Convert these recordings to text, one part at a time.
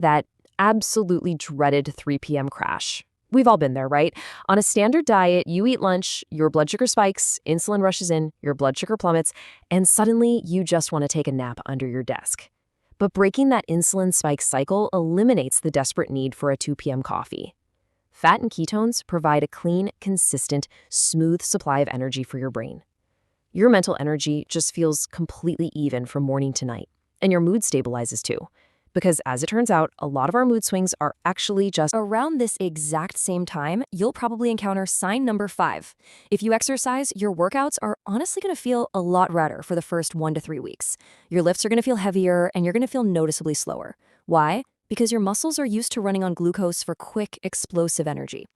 That absolutely dreaded 3 p.m. crash. We've all been there, right? On a standard diet, you eat lunch, your blood sugar spikes, insulin rushes in, your blood sugar plummets, and suddenly you just want to take a nap under your desk. But breaking that insulin spike cycle eliminates the desperate need for a 2 p.m. coffee. Fat and ketones provide a clean, consistent, smooth supply of energy for your brain. Your mental energy just feels completely even from morning to night, and your mood stabilizes too. Because as it turns out, a lot of our mood swings are actually just Around this exact same time, you'll probably encounter sign number 5. If you exercise, your workouts are honestly going to feel a lot redder for the first 1 to 3 weeks. Your lifts are going to feel heavier and you're going to feel noticeably slower. Why? Because your muscles are used to running on glucose for quick, explosive energy.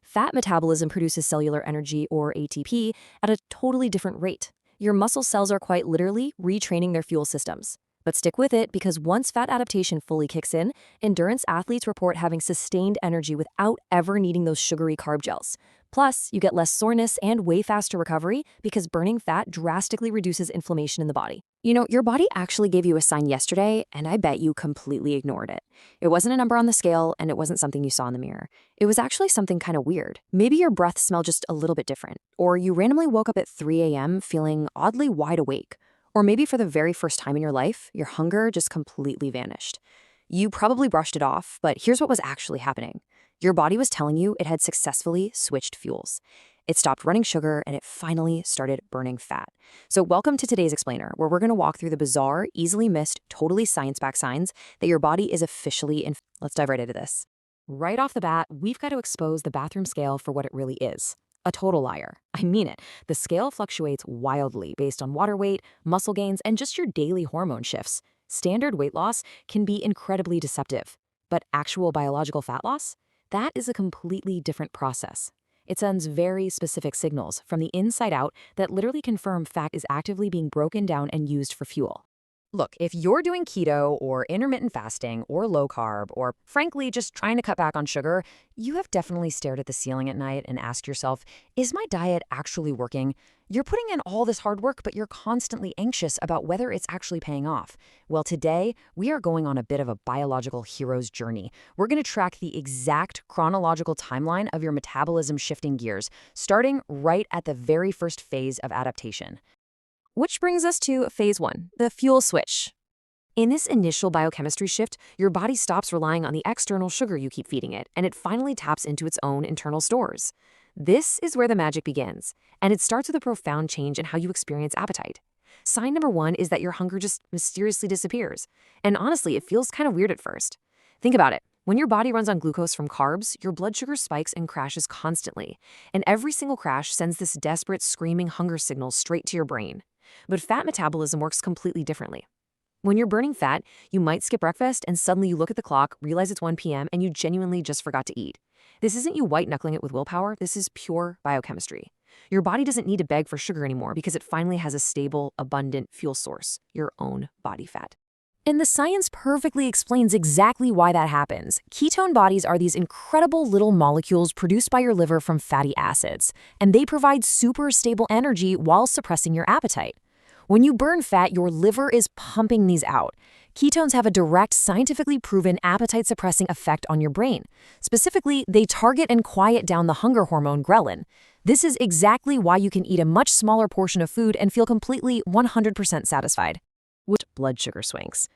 Fat metabolism produces cellular energy, or ATP, at a totally different rate. Your muscle cells are quite literally retraining their fuel systems. But stick with it, because once fat adaptation fully kicks in, endurance athletes report having sustained energy without ever needing those sugary carb gels. Plus, you get less soreness and way faster recovery because burning fat drastically reduces inflammation in the body. You know, your body actually gave you a sign yesterday, and I bet you completely ignored it. It wasn't a number on the scale, and it wasn't something you saw in the mirror. It was actually something kind of weird. Maybe your breath smelled just a little bit different, or you randomly woke up at 3 a.m. feeling oddly wide awake. Or maybe for the very first time in your life, your hunger just completely vanished. You probably brushed it off, but here's what was actually happening. Your body was telling you it had successfully switched fuels. It stopped running sugar and it finally started burning fat. So welcome to today's explainer, where we're going to walk through the bizarre, easily missed, totally science-backed signs that your body is officially in. Let's dive right into this. Right off the bat, we've got to expose the bathroom scale for what it really is. A total liar. I mean it. The scale fluctuates wildly based on water weight, muscle gains, and just your daily hormone shifts. Standard weight loss can be incredibly deceptive. But actual biological fat loss? That is a completely different process. It sends very specific signals from the inside out that literally confirm fat is actively being broken down and used for fuel. Look, if you're doing keto or intermittent fasting or low carb or frankly just trying to cut back on sugar, you have definitely stared at the ceiling at night and asked yourself, is my diet actually working? You're putting in all this hard work, but you're constantly anxious about whether it's actually paying off. Well, today, we are going on a bit of a biological hero's journey. We're going to track the exact chronological timeline of your metabolism shifting gears, starting right at the very first phase of adaptation. Which brings us to phase 1, the fuel switch. In this initial biochemistry shift, your body stops relying on the external sugar you keep feeding it, and it finally taps into its own internal stores. This is where the magic begins, and it starts with a profound change in how you experience appetite. Sign number 1 is that your hunger just mysteriously disappears. And honestly, it feels kind of weird at first. Think about it. When your body runs on glucose from carbs, your blood sugar spikes and crashes constantly. And every single crash sends this desperate, screaming hunger signal straight to your brain. But fat metabolism works completely differently. When you're burning fat, you might skip breakfast and suddenly you look at the clock, realize it's 1 p.m., and you genuinely just forgot to eat. This isn't you white-knuckling it with willpower, this is pure biochemistry. Your body doesn't need to beg for sugar anymore because it finally has a stable, abundant fuel source, your own body fat. And the science perfectly explains exactly why that happens. Ketone bodies are these incredible little molecules produced by your liver from fatty acids, and they provide super stable energy while suppressing your appetite. When you burn fat, your liver is pumping these out. Ketones have a direct, scientifically proven appetite-suppressing effect on your brain. Specifically, they target and quiet down the hunger hormone ghrelin. This is exactly why you can eat a much smaller portion of food and feel completely 100% satisfied. With blood sugar swings.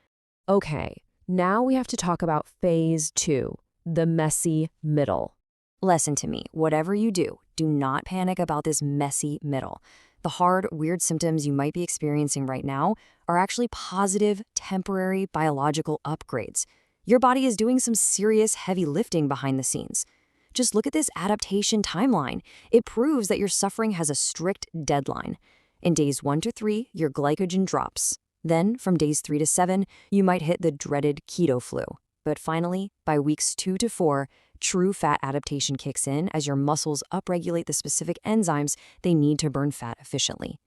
Okay, now we have to talk about phase 2, the messy middle. Listen to me, whatever you do, do not panic about this messy middle. The hard, weird symptoms you might be experiencing right now are actually positive, temporary biological upgrades. Your body is doing some serious heavy lifting behind the scenes. Just look at this adaptation timeline. It proves that your suffering has a strict deadline. In days 1 to 3, your glycogen drops. Then, from days 3 to 7, you might hit the dreaded keto flu. But finally, by weeks 2 to 4, true fat adaptation kicks in as your muscles upregulate the specific enzymes they need to burn fat efficiently.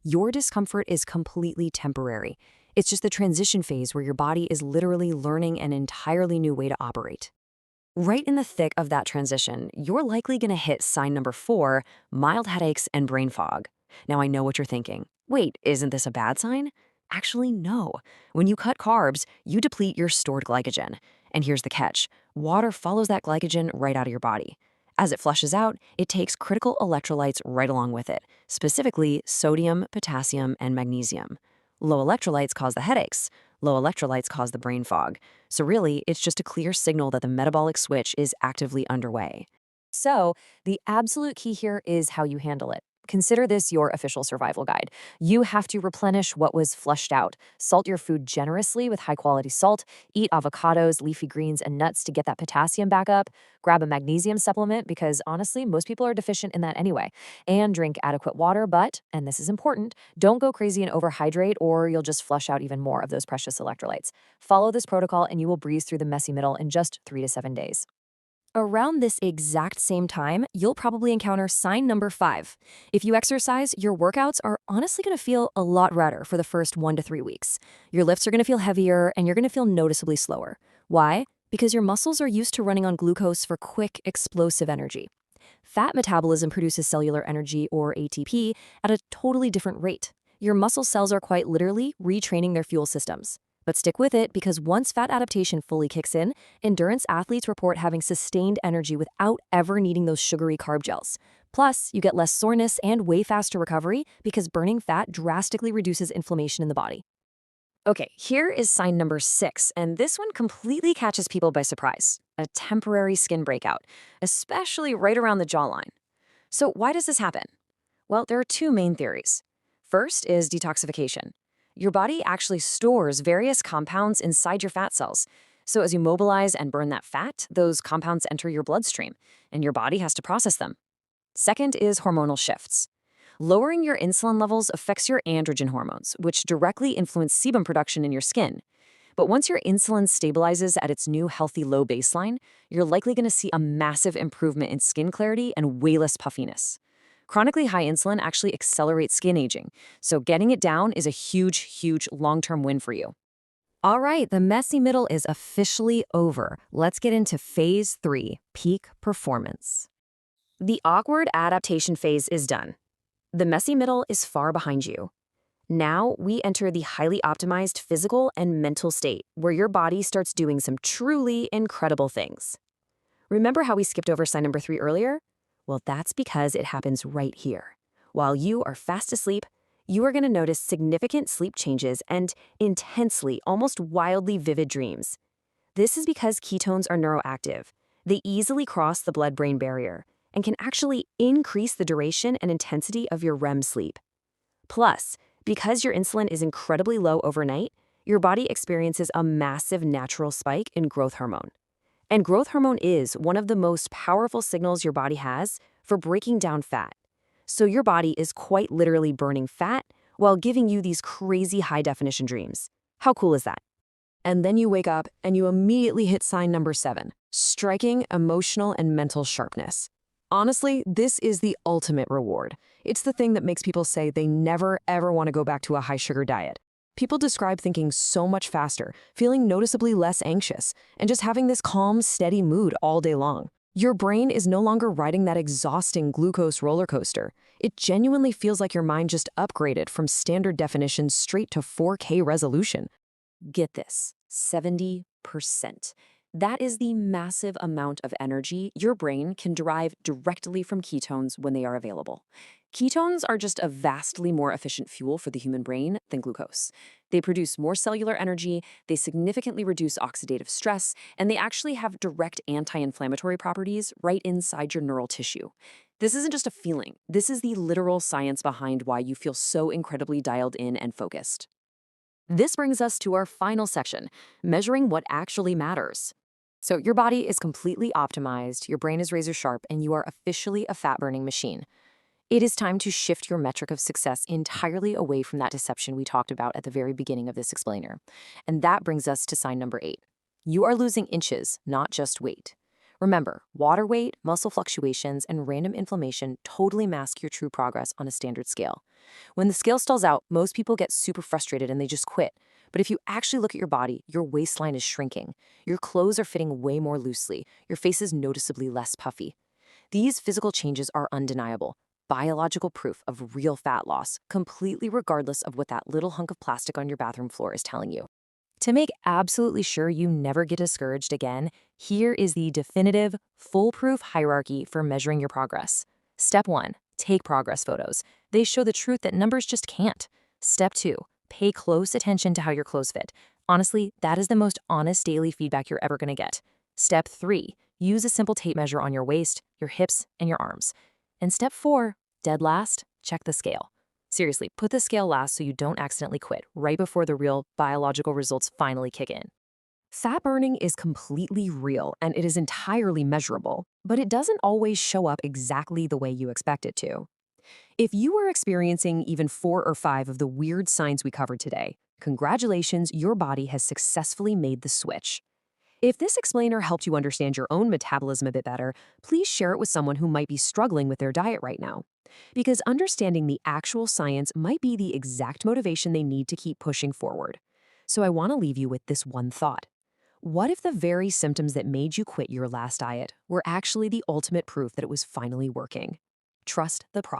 Your discomfort is completely temporary. It's just the transition phase where your body is literally learning an entirely new way to operate. Right in the thick of that transition, you're likely going to hit sign number 4, mild headaches and brain fog. Now I know what you're thinking. Wait, isn't this a bad sign? Actually, no. When you cut carbs, you deplete your stored glycogen. And here's the catch. Water follows that glycogen right out of your body. As it flushes out, it takes critical electrolytes right along with it, specifically sodium, potassium, and magnesium. Low electrolytes cause the headaches. Low electrolytes cause the brain fog. So really, it's just a clear signal that the metabolic switch is actively underway. So, the absolute key here is how you handle it. Consider this your official survival guide. You have to replenish what was flushed out. Salt your food generously with high-quality salt. Eat avocados, leafy greens, and nuts to get that potassium back up. Grab a magnesium supplement because honestly, most people are deficient in that anyway. And drink adequate water, but, and this is important, don't go crazy and overhydrate or you'll just flush out even more of those precious electrolytes. Follow this protocol and you will breeze through the messy middle in just 3 to 7 days. Around this exact same time, you'll probably encounter sign number 5. If you exercise, your workouts are honestly going to feel a lot redder for the first 1 to 3 weeks. Your lifts are going to feel heavier and you're going to feel noticeably slower. Why? Because your muscles are used to running on glucose for quick, explosive energy. Fat metabolism produces cellular energy, or ATP, at a totally different rate. Your muscle cells are quite literally retraining their fuel systems. But stick with it because once fat adaptation fully kicks in, endurance athletes report having sustained energy without ever needing those sugary carb gels. Plus, you get less soreness and way faster recovery because burning fat drastically reduces inflammation in the body. Okay, here is sign number 6, and this one completely catches people by surprise. A temporary skin breakout, especially right around the jawline. So why does this happen? Well, there are 2 main theories. First is detoxification. Your body actually stores various compounds inside your fat cells. So as you mobilize and burn that fat, those compounds enter your bloodstream, and your body has to process them. Second is hormonal shifts. Lowering your insulin levels affects your androgen hormones, which directly influence sebum production in your skin. But once your insulin stabilizes at its new healthy low baseline, you're likely going to see a massive improvement in skin clarity and way less puffiness. Chronically high insulin actually accelerates skin aging, so getting it down is a huge long-term win for you. All right, the messy middle is officially over. Let's get into phase 3, peak performance. The awkward adaptation phase is done. The messy middle is far behind you. Now we enter the highly optimized physical and mental state where your body starts doing some truly incredible things. Remember how we skipped over sign number 3 earlier? Well, that's because it happens right here. While you are fast asleep, you are going to notice significant sleep changes and intensely, almost wildly vivid dreams. This is because ketones are neuroactive. They easily cross the blood-brain barrier and can actually increase the duration and intensity of your REM sleep. Plus, because your insulin is incredibly low overnight, your body experiences a massive natural spike in growth hormone. And growth hormone is one of the most powerful signals your body has for breaking down fat. So your body is quite literally burning fat while giving you these crazy high-definition dreams. How cool is that? And then you wake up and you immediately hit sign number 7, striking emotional and mental sharpness. Honestly, this is the ultimate reward. It's the thing that makes people say they never, ever want to go back to a high-sugar diet. People describe thinking so much faster, feeling noticeably less anxious, and just having this calm, steady mood all day long. Your brain is no longer riding that exhausting glucose roller coaster. It genuinely feels like your mind just upgraded from standard definition straight to 4K resolution. Get this, 70%. That is the massive amount of energy your brain can derive directly from ketones when they are available. Ketones are just a vastly more efficient fuel for the human brain than glucose. They produce more cellular energy, they significantly reduce oxidative stress, and they actually have direct anti-inflammatory properties right inside your neural tissue. This isn't just a feeling. This is the literal science behind why you feel so incredibly dialed in and focused. This brings us to our final section, measuring what actually matters. So your body is completely optimized, your brain is razor sharp, and you are officially a fat-burning machine. It is time to shift your metric of success entirely away from that deception we talked about at the very beginning of this explainer. And that brings us to sign number 8. You are losing inches, not just weight. Remember, water weight, muscle fluctuations, and random inflammation totally mask your true progress on a standard scale. When the scale stalls out, most people get super frustrated and they just quit. But if you actually look at your body, your waistline is shrinking. Your clothes are fitting way more loosely. Your face is noticeably less puffy. These physical changes are undeniable. Biological proof of real fat loss, completely regardless of what that little hunk of plastic on your bathroom floor is telling you. To make absolutely sure you never get discouraged again, here is the definitive, foolproof hierarchy for measuring your progress. Step 1, take progress photos. They show the truth that numbers just can't. Step 2, pay close attention to how your clothes fit. Honestly, that is the most honest daily feedback you're ever going to get. Step 3, use a simple tape measure on your waist, your hips, and your arms. And step 4, dead last, check the scale. Seriously, put the scale last so you don't accidentally quit right before the real biological results finally kick in. Fat burning is completely real and it is entirely measurable, but it doesn't always show up exactly the way you expect it to. If you are experiencing even 4 or 5 of the weird signs we covered today, congratulations, your body has successfully made the switch. If this explainer helped you understand your own metabolism a bit better, please share it with someone who might be struggling with their diet right now. Because understanding the actual science might be the exact motivation they need to keep pushing forward. So I want to leave you with this one thought. What if the very symptoms that made you quit your last diet were actually the ultimate proof that it was finally working? Trust the process.